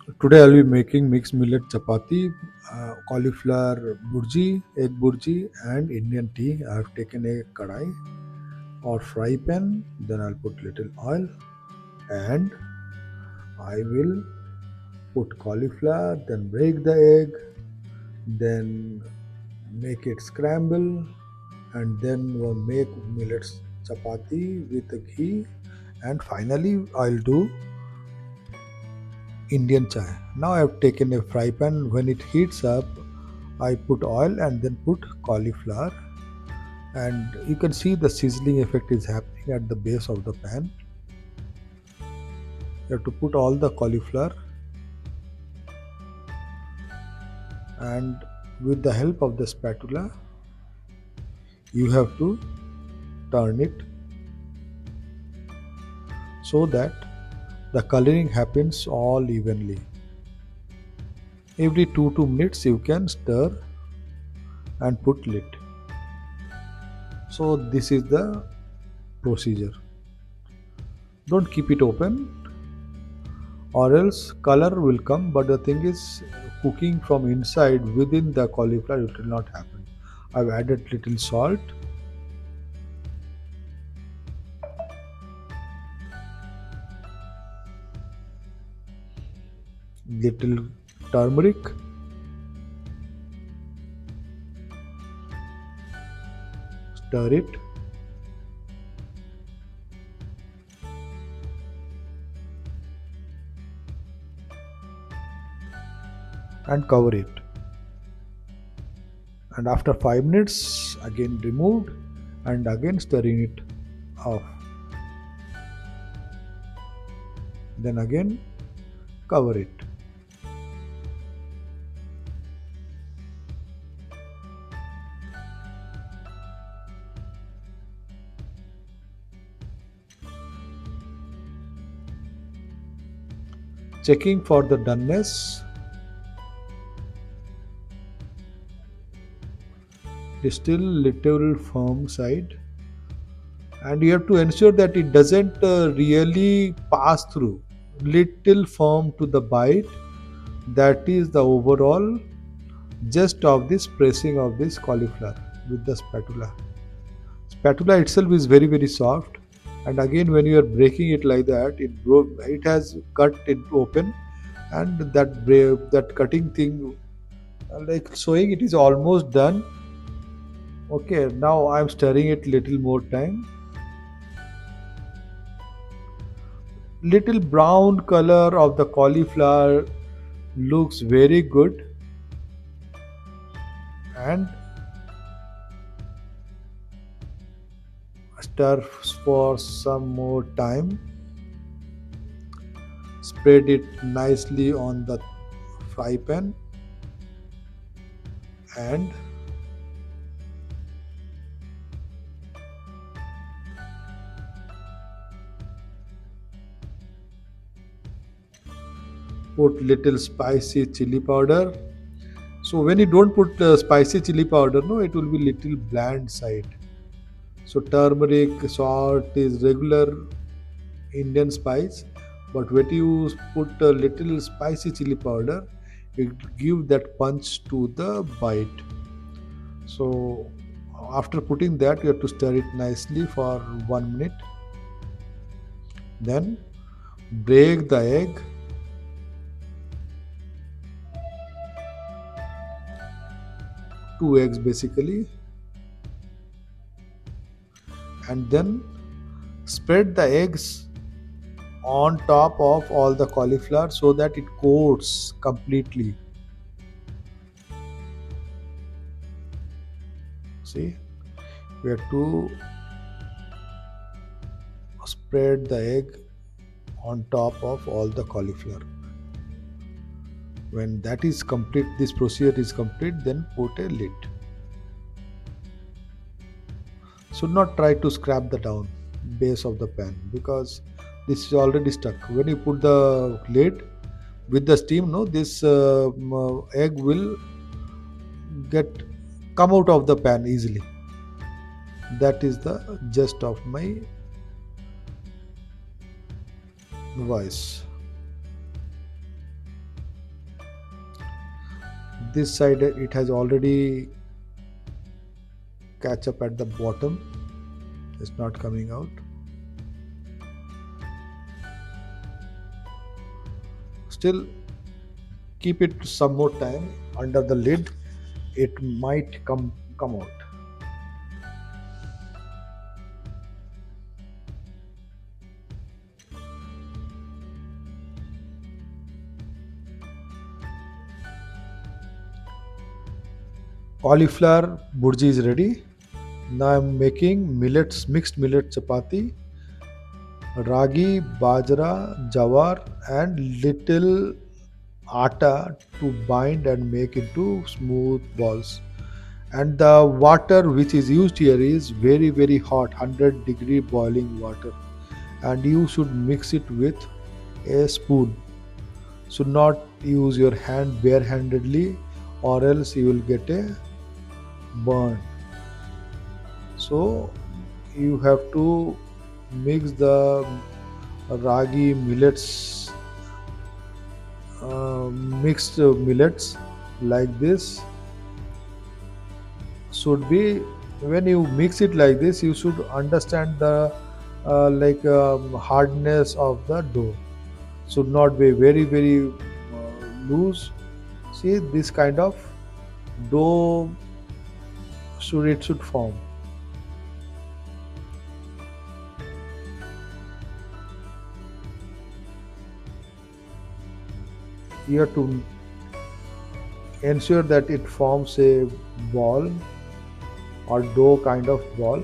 Today I'll be making mixed millet chapati, cauliflower burji, egg burji, and Indian tea. I've taken a kadai or fry pan. Then I'll put little oil, and I will put cauliflower. Then break the egg. Then make it scramble, and then we'll make millets chapati with the ghee. And finally, I'll do Indian chai. Now I've taken a fry pan. When it heats up, I put oil and then put cauliflower, and you can see the sizzling effect is happening at the base of the pan. You have to put all the cauliflower, and with the help of the spatula, you have to turn it so that the coloring happens all evenly. Every 2 minutes you can stir and put lid. So this is the procedure. Don't keep it open or else color will come, but the thing is cooking from inside within the cauliflower it will not happen. I've added little salt, little turmeric, stir it, and cover it. And after 5 minutes again removed and again stirring it off. Then again cover it. Checking for the doneness. It is still little firm side, and you have to ensure that it doesn't really pass through. Little firm to the bite. That is the overall gist of this pressing of this cauliflower with the spatula. Spatula itself is very soft, and again when you are breaking it like that, it has cut it open, and that cutting thing, like showing it is almost done. Okay, now I'm stirring it little more time. Little brown color of the cauliflower looks very good, and stir for some more time. Spread it nicely on the fry pan, and put little spicy chili powder. So when you don't put spicy chili powder, no, it will be little bland side. So turmeric, salt is regular Indian spice, but when you put a little spicy chili powder, it give that punch to the bite. So after putting that, you have to stir it nicely for 1 minute. Then break the egg, two eggs basically, and then spread the eggs on top of all the cauliflower so that it coats completely. See, we have to spread the egg on top of all the cauliflower. When that is complete, this procedure is complete, then put a lid. Should not try to scrap the down base of the pan because this is already stuck. When you put the lid with the steam, no, this egg will get come out of the pan easily. That is the gist of my voice. This side it has already catch up at the bottom. It's not coming out. Still keep it some more time under the lid. It might come out. Cauliflower Bhurji is ready. Now I'm making mixed millet chapati, ragi, bajra, jawar, and little atta to bind and make into smooth balls. And the water which is used here is very hot, 100-degree boiling water. And you should mix it with a spoon. Should not use your hand barehandedly, or else you will get a burn. So you have to mix the ragi millets, mixed millets like this. Should be, when you mix it like this, you should understand the hardness of the dough. Should not be very loose. See, this kind of dough should form. You have to ensure that it forms a ball or dough kind of ball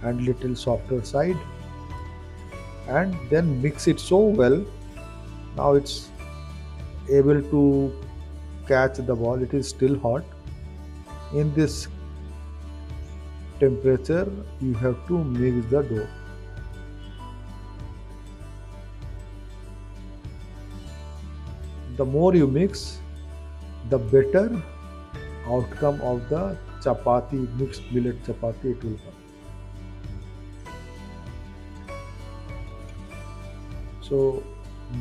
and little softer side, and then mix it so well. Now it's able to catch the ball. It is still hot. In this temperature you have to mix the dough. The more you mix, the better outcome of the chapati, mixed millet chapati it will come. So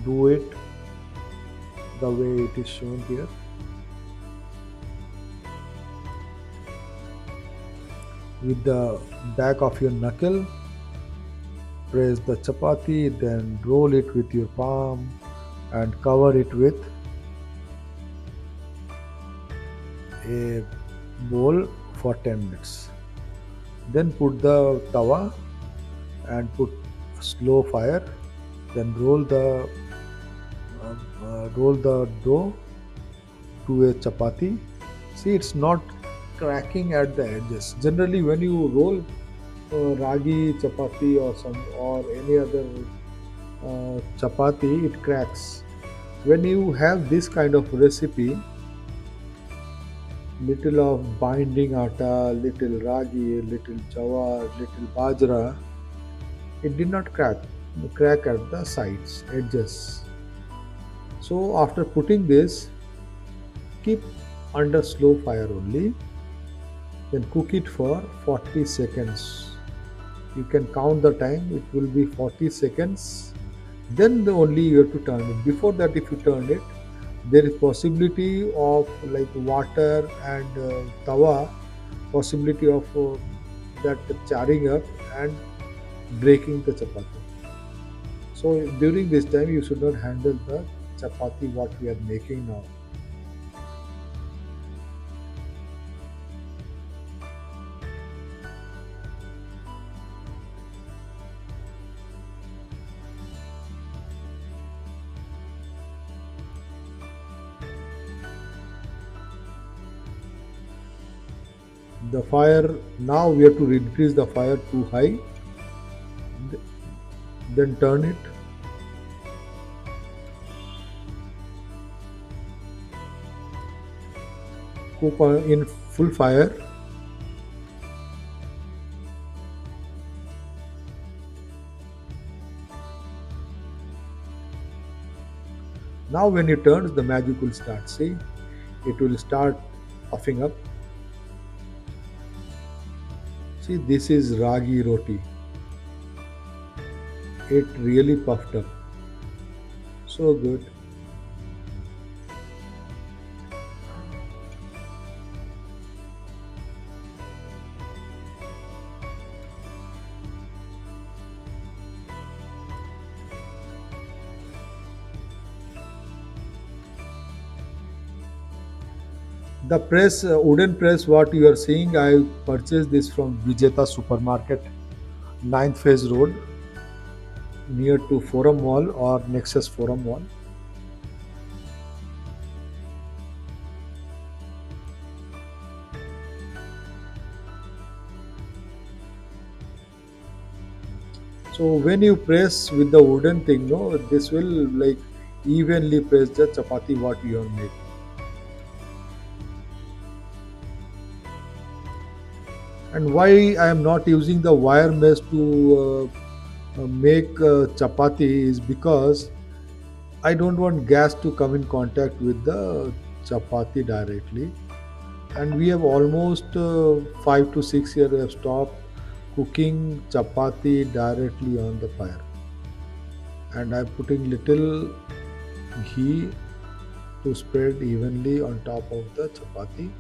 do it the way it is shown here. With the back of your knuckle, press the chapati, then roll it with your palm and cover it with a bowl for 10 minutes. Then put the tawa and put slow fire. Then roll the dough to a chapati. See, it's not cracking at the edges. Generally, when you roll ragi chapati or any other chapati, it cracks. When you have this kind of recipe, little of binding atta, little ragi, little jawar, little bajra, it did not crack at the sides, edges. So after putting this, keep under slow fire only, then cook it for 40 seconds. You can count the time, it will be 40 seconds. Then only you have to turn it. Before that, if you turn it, there is possibility of like water and tawa, possibility of that charring up and breaking the chapati. So during this time, you should not handle the chapati what we are making now. The fire, now we have to increase the fire too high, then turn it. Cook in full fire. Now when it turns, the magic will start. See, it will start puffing up. See, this is ragi roti. It really puffed up. So good. The press, wooden press, what you are seeing, I purchased this from Vijeta Supermarket, Ninth Phase Road, near to Forum Mall or Nexus Forum Mall. So when you press with the wooden thing, no, this will like evenly press the chapati what you are making. And why I am not using the wire mesh to make chapati is because I don't want gas to come in contact with the chapati directly. And we have almost 5 to 6 years have stopped cooking chapati directly on the fire. And I'm putting little ghee to spread evenly on top of the chapati.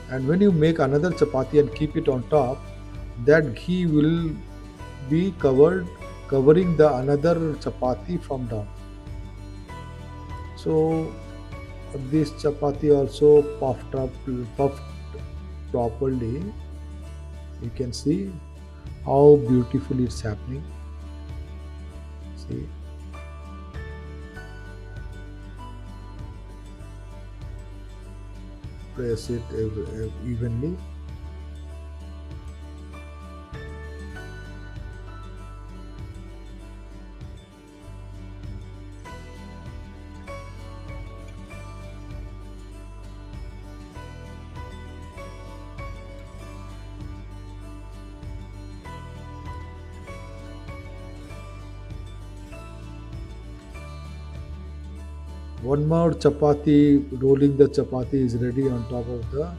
And when you make another chapati and keep it on top, that ghee will be covering the another chapati from down. So this chapati also puffed properly. You can see how beautifully it's happening. See, press it evenly. One more chapati, rolling the chapati is ready on top of the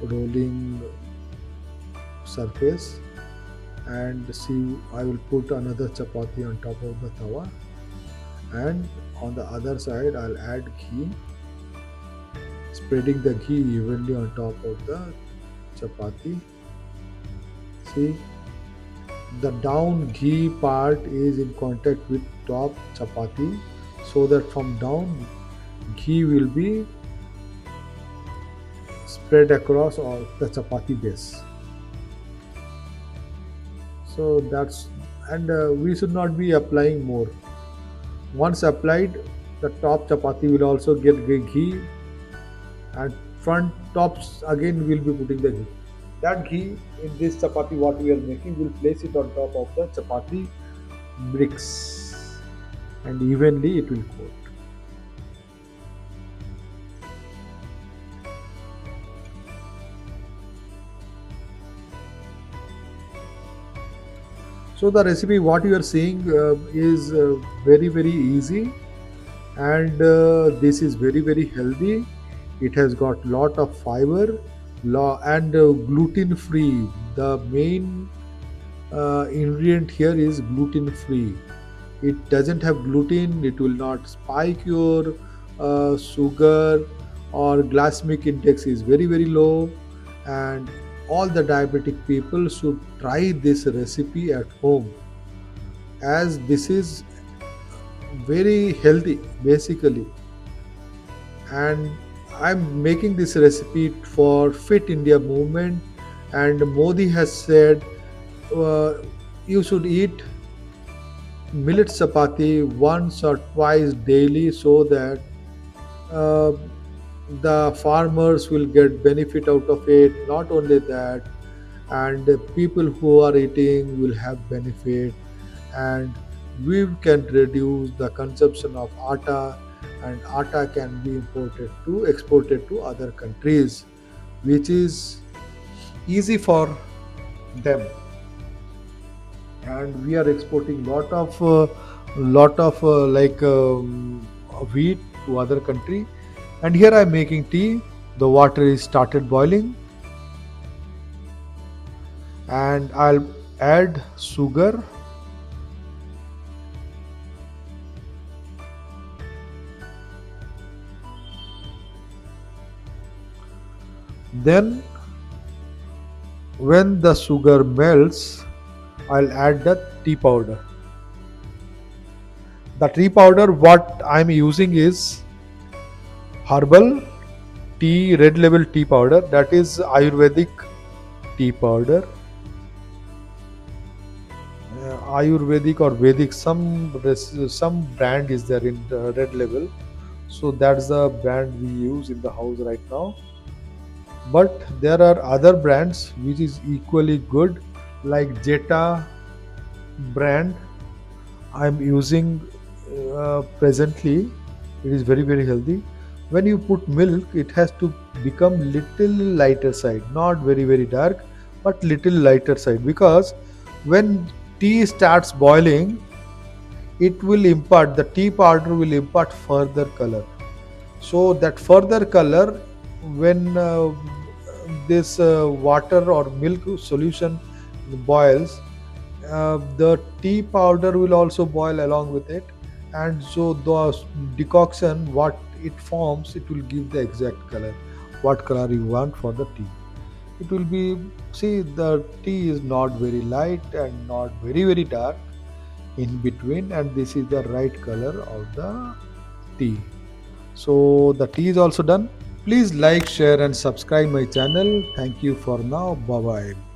rolling surface. And see, I will put another chapati on top of the tawa, and on the other side I'll add ghee, spreading the ghee evenly on top of the chapati. See, the down ghee part is in contact with top chapati, so that from down ghee will be spread across all the chapati base. So that's, and we should not be applying more. Once applied, the top chapati will also get ghee, and front tops again will be putting the ghee. That ghee in this chapati what we are making, will place it on top of the chapati bricks, and evenly it will coat. So the recipe what you are seeing is very easy, and this is very healthy. It has got lot of fiber, and gluten free. The main ingredient here is gluten free. It doesn't have gluten. It will not spike your sugar, or glycemic index is very low. And all the diabetic people should try this recipe at home, as this is very healthy basically. And I'm making this recipe for Fit India movement, and Modi has said uh, you should eat millet chapati once or twice daily, so that uh, the farmers will get benefit out of it. Not only that, and the people who are eating will have benefit, and we can reduce the consumption of atta, and atta can be imported to exported to other countries, which is easy for them. And we are exporting lot of wheat to other country. And here I'm making tea. The water is started boiling, and I'll add sugar. Then when the sugar melts, I'll add the tea powder. The tea powder what I'm using is herbal, tea, red label tea powder, that is Ayurvedic tea powder. Ayurvedic or Vedic, some brand is there in the red label. So that's the brand we use in the house right now. But there are other brands which is equally good, like Jetta brand. I'm using presently. It is very very healthy. When you put milk, it has to become little lighter side, not very very dark, but little lighter side, because when tea starts boiling, it will impart, the tea powder will impart further color. So that further color, when this water or milk solution boils, the tea powder will also boil along with it, and so the decoction what it forms, it will give the exact color, what color you want for the tea. It will be, see, the tea is not very light and not very very dark, in between, and this is the right color of the tea. So the tea is also done. Please like, share and subscribe my channel. Thank you for now. Bye bye.